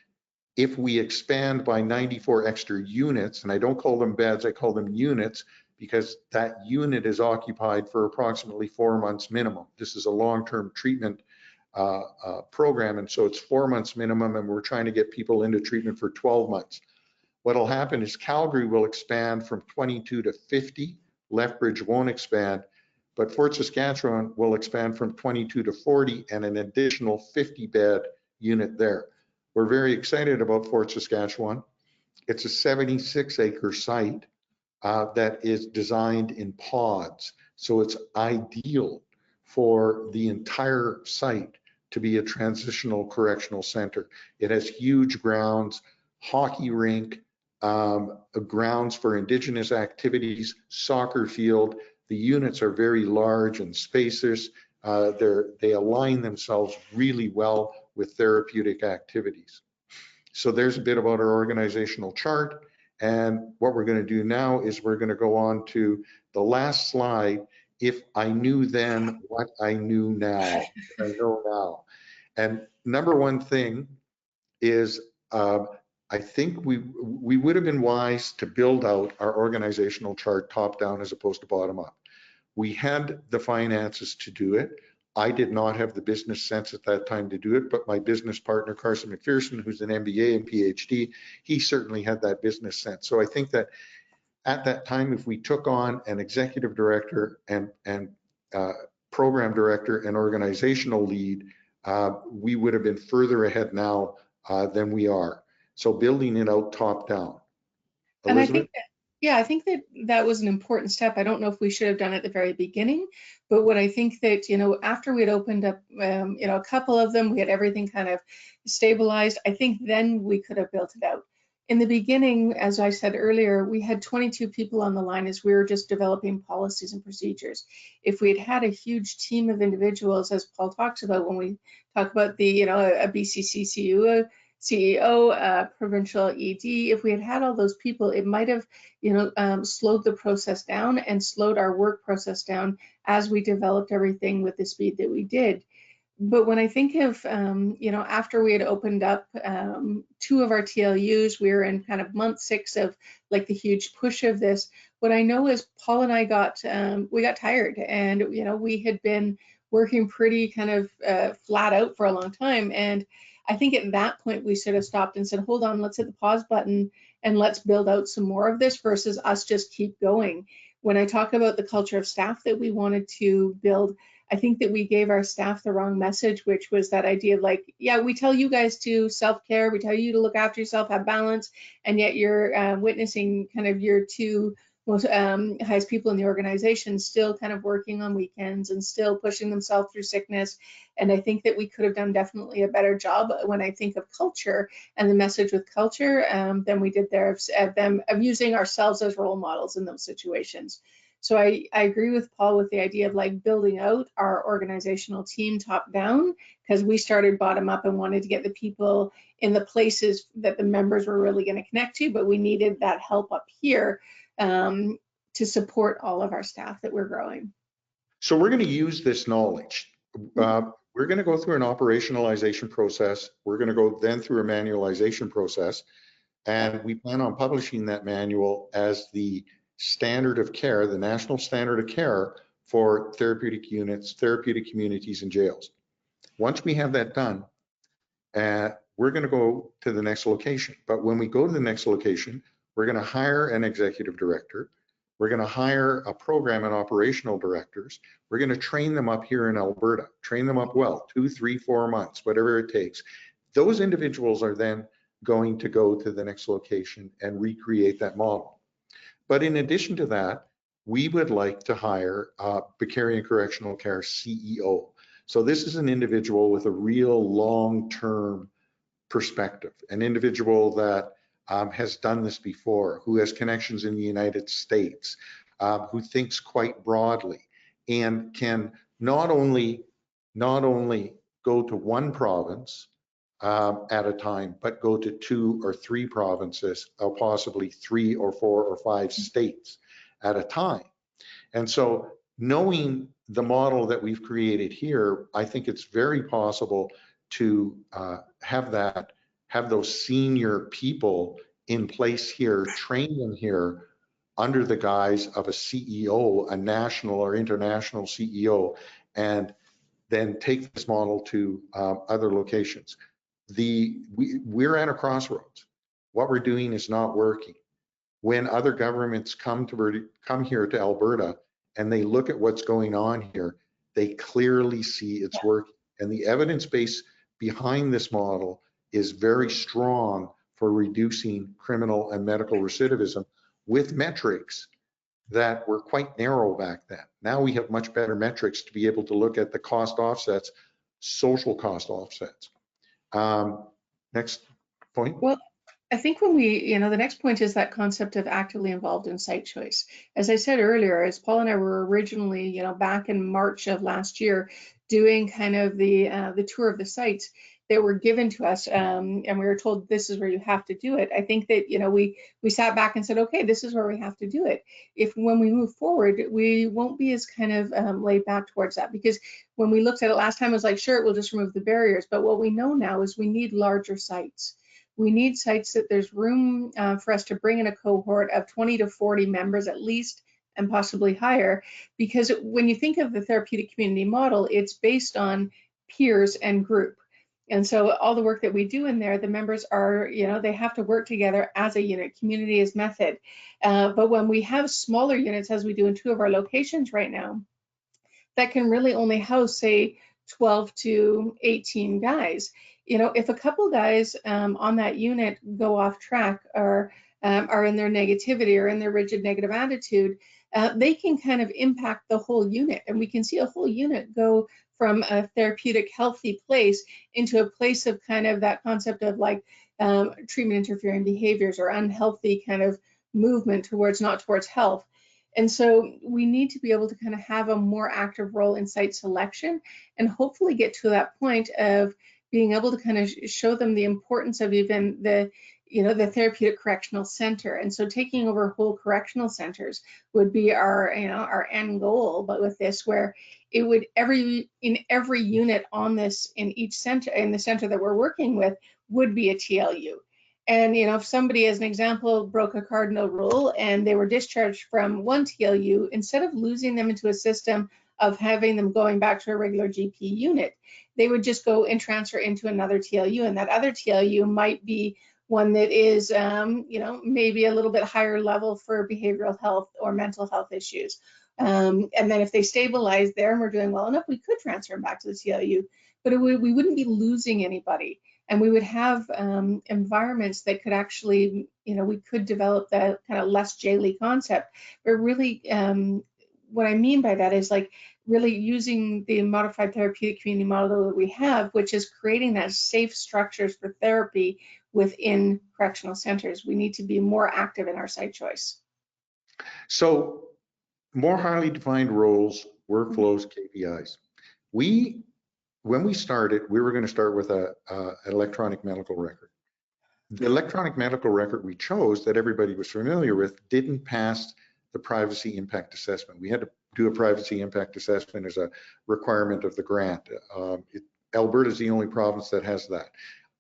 [SPEAKER 2] if we expand by 94 extra units, and I don't call them beds, I call them units, because that unit is occupied for approximately 4 months minimum. This is a long-term treatment program, and so it's 4 months minimum, and we're trying to get people into treatment for 12 months. What'll happen is Calgary will expand from 22 to 50. Lethbridge won't expand, but Fort Saskatchewan will expand from 22 to 40 and an additional 50-bed unit there. We're very excited about Fort Saskatchewan. It's a 76-acre site that is designed in pods. So it's ideal for the entire site to be a transitional correctional center. It has huge grounds, hockey rink, grounds for Indigenous activities, soccer field. The units are very large and spacious. They align themselves really well with therapeutic activities. So there's a bit about our organizational chart. And what we're going to do now is we're going to go on to the last slide. If I knew then what I knew now, I know now. And number one thing is I think we would have been wise to build out our organizational chart top down as opposed to bottom up. We had the finances to do it. I did not have the business sense at that time to do it, but my business partner, Carson McPherson, who's an MBA and PhD, he certainly had that business sense. So I think that at that time, if we took on an executive director and program director and organizational lead, we would have been further ahead now than we are. So building it out top down. Elizabeth?
[SPEAKER 3] And I think that, yeah, I think that that was an important step. I don't know if we should have done it at the very beginning, but what I think that, you know, after we had opened up, you know, a couple of them, we had everything kind of stabilized. I think then we could have built it out. In the beginning, as I said earlier, we had 22 people on the line as we were just developing policies and procedures. If we had had a huge team of individuals, as Paul talks about when we talk about the, you know, a BCCCU, CEO, provincial ED, if we had had all those people, it might have, you know, slowed the process down and slowed our work process down as we developed everything with the speed that we did. But when I think of, you know, after we had opened up 2 of our TLUs, we were in kind of month 6 of like the huge push of this. What I know is Paul and I we got tired, and, you know, we had been working pretty kind of flat out for a long time. And I think at that point we sort of stopped and said, hold on, let's hit the pause button and let's build out some more of this versus us just keep going. when I talk about the culture of staff that we wanted to build, I think that we gave our staff the wrong message, which was that idea of like, yeah, we tell you guys to self-care, we tell you to look after yourself, have balance, and yet you're witnessing kind of your two most highest people in the organization still kind of working on weekends and still pushing themselves through sickness. And I think that we could have done definitely a better job when I think of culture and the message with culture than we did there of using ourselves as role models in those situations. So I agree with Paul with the idea of like building out our organizational team top down, because we started bottom up and wanted to get the people in the places that the members were really going to connect to, but we needed that help up here to support all of our staff that we're growing.
[SPEAKER 2] So we're going to use this knowledge. We're going to go through an operationalization process. We're going to go then through a manualization process, and we plan on publishing that manual as the standard of care, the national standard of care for therapeutic units, therapeutic communities, and jails. Once we have that done, we're going to go to the next location. But when we go to the next location, we're going to hire an executive director. We're going to hire a program and operational directors. We're going to train them up here in Alberta, train them up well, 2, 3, 4 months, whatever it takes. Those individuals are then going to go to the next location and recreate that model. But in addition to that, we would like to hire a Vicarian Correctional Care CEO. So this is an individual with a real long-term perspective, an individual that has done this before, who has connections in the United States, who thinks quite broadly, and can not only go to one province at a time, but go to 2 or 3 provinces, or possibly 3 or 4 or 5 states at a time. And so knowing the model that we've created here, I think it's very possible to have those senior people in place here, train them here under the guise of a CEO, a national or international CEO, and then take this model to other locations. We're at a crossroads. What we're doing is not working. When other governments come here to Alberta and they look at what's going on here, they clearly see it's working. And the evidence base behind this model is very strong for reducing criminal and medical recidivism with metrics that were quite narrow back then. Now we have much better metrics to be able to look at the cost offsets, social cost offsets. Next point.
[SPEAKER 3] Well, I think when we, the next point is that concept of actively involved in site choice. As I said earlier, as Paul and I were originally, back in March of last year, doing kind of the tour of the sites that were given to us, and we were told this is where you have to do it. I think that we sat back and said, okay, this is where we have to do it. If when we move forward, we won't be as kind of laid back towards that, because when we looked at it last time, it was like, sure, we'll just remove the barriers. But what we know now is we need larger sites. We need sites that there's room for us to bring in a cohort of 20 to 40 members at least, and possibly higher, because when you think of the therapeutic community model, it's based on peers and group. And so all the work that we do in there, the members are, they have to work together as a unit. Community is method. But when we have smaller units, as we do in 2 of our locations right now, that can really only house, say, 12 to 18 guys. If a couple guys on that unit go off track or are in their negativity or in their rigid negative attitude, they can kind of impact the whole unit. And we can see a whole unit go from a therapeutic, healthy place into a place of kind of that concept of like treatment interfering behaviors or unhealthy kind of movement towards health. And so we need to be able to kind of have a more active role in site selection and hopefully get to that point of being able to kind of show them the importance of even the therapeutic correctional center. And so taking over whole correctional centers would be our end goal. But with this, where it would in every unit on this, in each center, in the center that we're working with, would be a TLU. And if somebody, as an example, broke a cardinal rule and they were discharged from one TLU, instead of losing them into a system of having them going back to a regular GP unit, they would just go and transfer into another TLU, and that other TLU might be one that is, maybe a little bit higher level for behavioral health or mental health issues. And then if they stabilize there and we're doing well enough, we could transfer them back to the CLU, but we wouldn't be losing anybody. And we would have environments that could actually, we could develop that kind of less jaily concept. But really, what I mean by that is like really using the modified therapeutic community model that we have, which is creating that safe structures for therapy within correctional centers. We need to be more active in our site choice.
[SPEAKER 2] So more highly defined roles, workflows, KPIs. When we started, we were going to start with an electronic medical record. The electronic medical record we chose that everybody was familiar with didn't pass the privacy impact assessment. We had to do a privacy impact assessment as a requirement of the grant. Alberta is the only province that has that.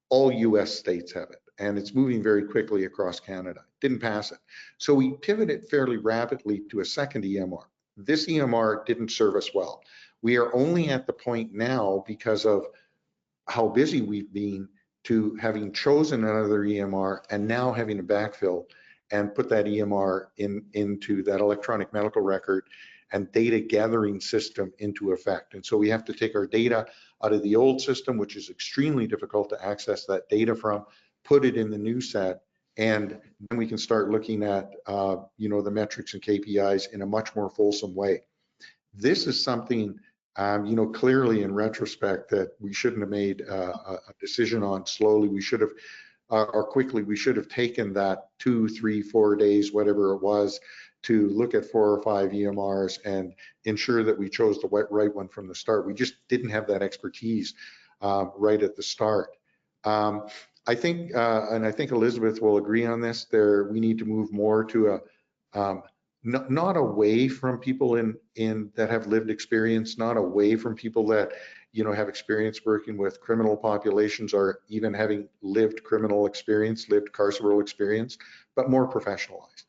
[SPEAKER 2] All US states have it, and it's moving very quickly across Canada. Didn't pass it. So we pivoted fairly rapidly to a second EMR. This EMR didn't serve us well. We are only at the point now, because of how busy we've been, to having chosen another EMR and now having to backfill and put that EMR into that electronic medical record and data gathering system into effect. And so we have to take our data out of the old system, which is extremely difficult to access that data from, put it in the new set, and then we can start looking at the metrics and KPIs in a much more fulsome way. This is something clearly in retrospect that we shouldn't have made a decision on slowly. We should have, or quickly, we should have taken that 2, 3, 4 days, whatever it was, to look at 4 or 5 EMRs and ensure that we chose the right one from the start. We just didn't have that expertise right at the start. I think, and I think Elizabeth will agree on this, we need to move more to a, not away from people in that have lived experience, not away from people that have experience working with criminal populations or even having lived criminal experience, lived carceral experience, but more professionalized.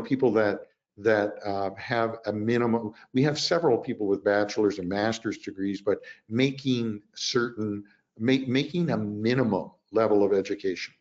[SPEAKER 2] People that have a minimum. We have several people with bachelor's and master's degrees, but making a minimum level of education.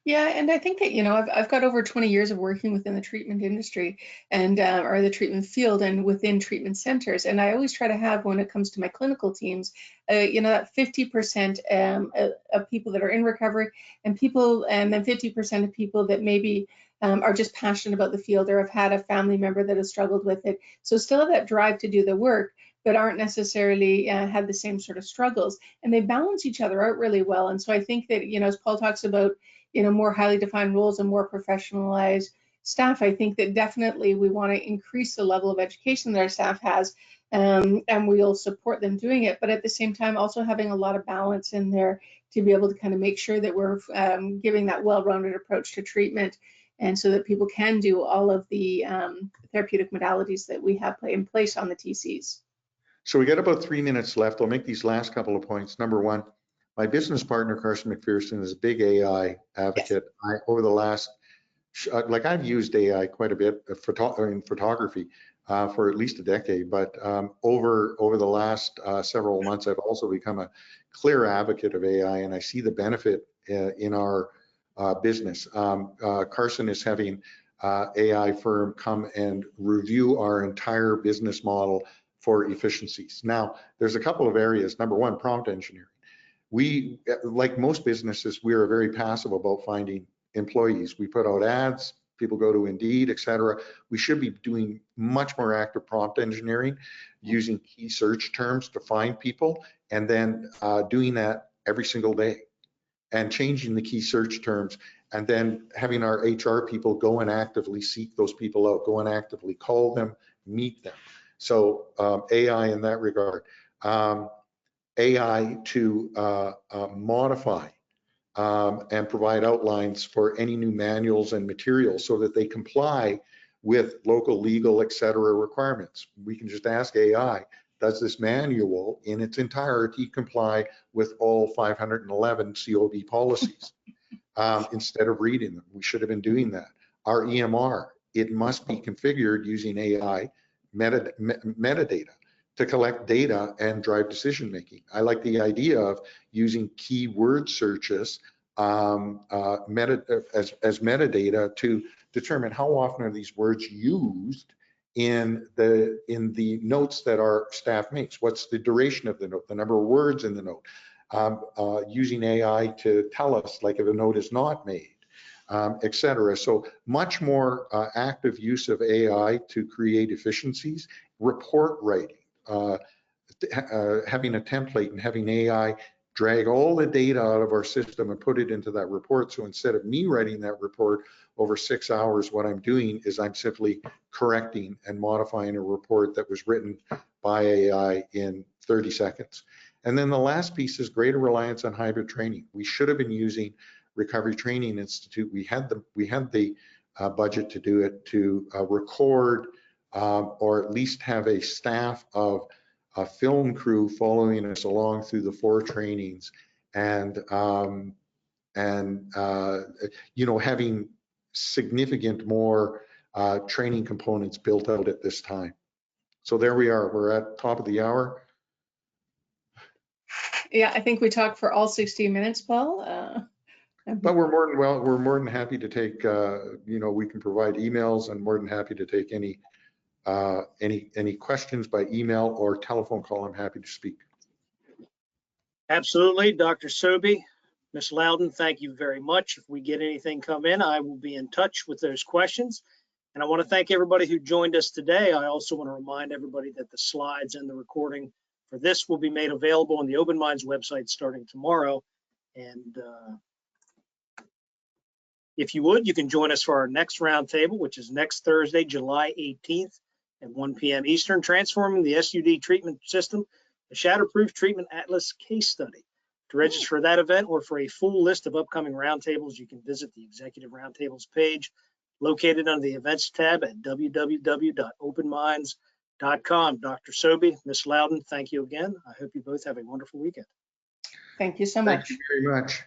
[SPEAKER 3] Yeah, and I think that, I've got over 20 years of working within the treatment industry and or the treatment field and within treatment centers. And I always try to have, when it comes to my clinical teams, that 50% of people that are in recovery and then 50% of people that maybe are just passionate about the field or have had a family member that has struggled with it. So still have that drive to do the work, but aren't necessarily had the same sort of struggles. And they balance each other out really well. And so I think that, as Paul talks about, more highly defined roles and more professionalized staff, I think that definitely we want to increase the level of education that our staff has, and we'll support them doing it. But at the same time, also having a lot of balance in there to be able to kind of make sure that we're giving that well-rounded approach to treatment, and so that people can do all of the therapeutic modalities that we have in place on the TCs.
[SPEAKER 2] So we got about 3 minutes left. I'll make these last couple of points. Number one, my business partner, Carson McPherson, is a big AI advocate. Yes. Over the last, I've used AI quite a bit in photography for at least a decade, but over the last several months, I've also become a clear advocate of AI, and I see the benefit in our business. Carson is having AI firm come and review our entire business model for efficiencies. Now, there's a couple of areas. Number one, prompt engineering. We, like most businesses, we are very passive about finding employees. We put out ads, people go to Indeed, etc. We should be doing much more active prompt engineering, using key search terms to find people, and then doing that every single day and changing the key search terms, and then having our HR people go and actively seek those people out, go and actively call them, meet them. So AI in that regard. AI to modify and provide outlines for any new manuals and materials so that they comply with local legal, etc. requirements. We can just ask AI, does this manual in its entirety comply with all 511 COB policies? Instead of reading them, we should have been doing that. Our EMR, it must be configured using AI metadata to collect data and drive decision making. I like the idea of using keyword searches as metadata to determine how often are these words used in the notes that our staff makes. What's the duration of the note, the number of words in the note, using AI to tell us like if a note is not made, etc. So much more active use of AI to create efficiencies, report writing, having a template and having AI drag all the data out of our system and put it into that report. So instead of me writing that report over 6 hours, what I'm doing is I'm simply correcting and modifying a report that was written by AI in 30 seconds. And then the last piece is greater reliance on hybrid training. We should have been using Recovery Training Institute. We had the budget to do it, to record or at least have a staff of a film crew following us along through the 4 trainings, and you know, having significant more training components built out at this time. So there we are. We're at top of the hour.
[SPEAKER 3] Yeah, I think we talked for all 60 minutes, Paul.
[SPEAKER 2] But we're more than happy to take. You know, we can provide emails, and more than happy to take any questions by email or telephone call. I'm happy to speak.
[SPEAKER 1] Absolutely, Dr. Sobey, Ms. Loudon, thank you very much. If we get anything come in, I will be in touch with those questions. And I want to thank everybody who joined us today. I also want to remind everybody that the slides and the recording for this will be made available on the Open Minds website starting tomorrow. And if you would, you can join us for our next roundtable, which is next Thursday, July 18th at 1 p.m. Eastern, Transforming the SUD Treatment System, a Shatterproof Treatment Atlas case study. To register for that event or for a full list of upcoming roundtables, you can visit the Executive Roundtables page located under the Events tab at www.openminds.com. Dr. Sobey, Ms. Loudon, thank you again. I hope you both have a wonderful weekend.
[SPEAKER 3] Thank you so much.
[SPEAKER 2] Thank you very much.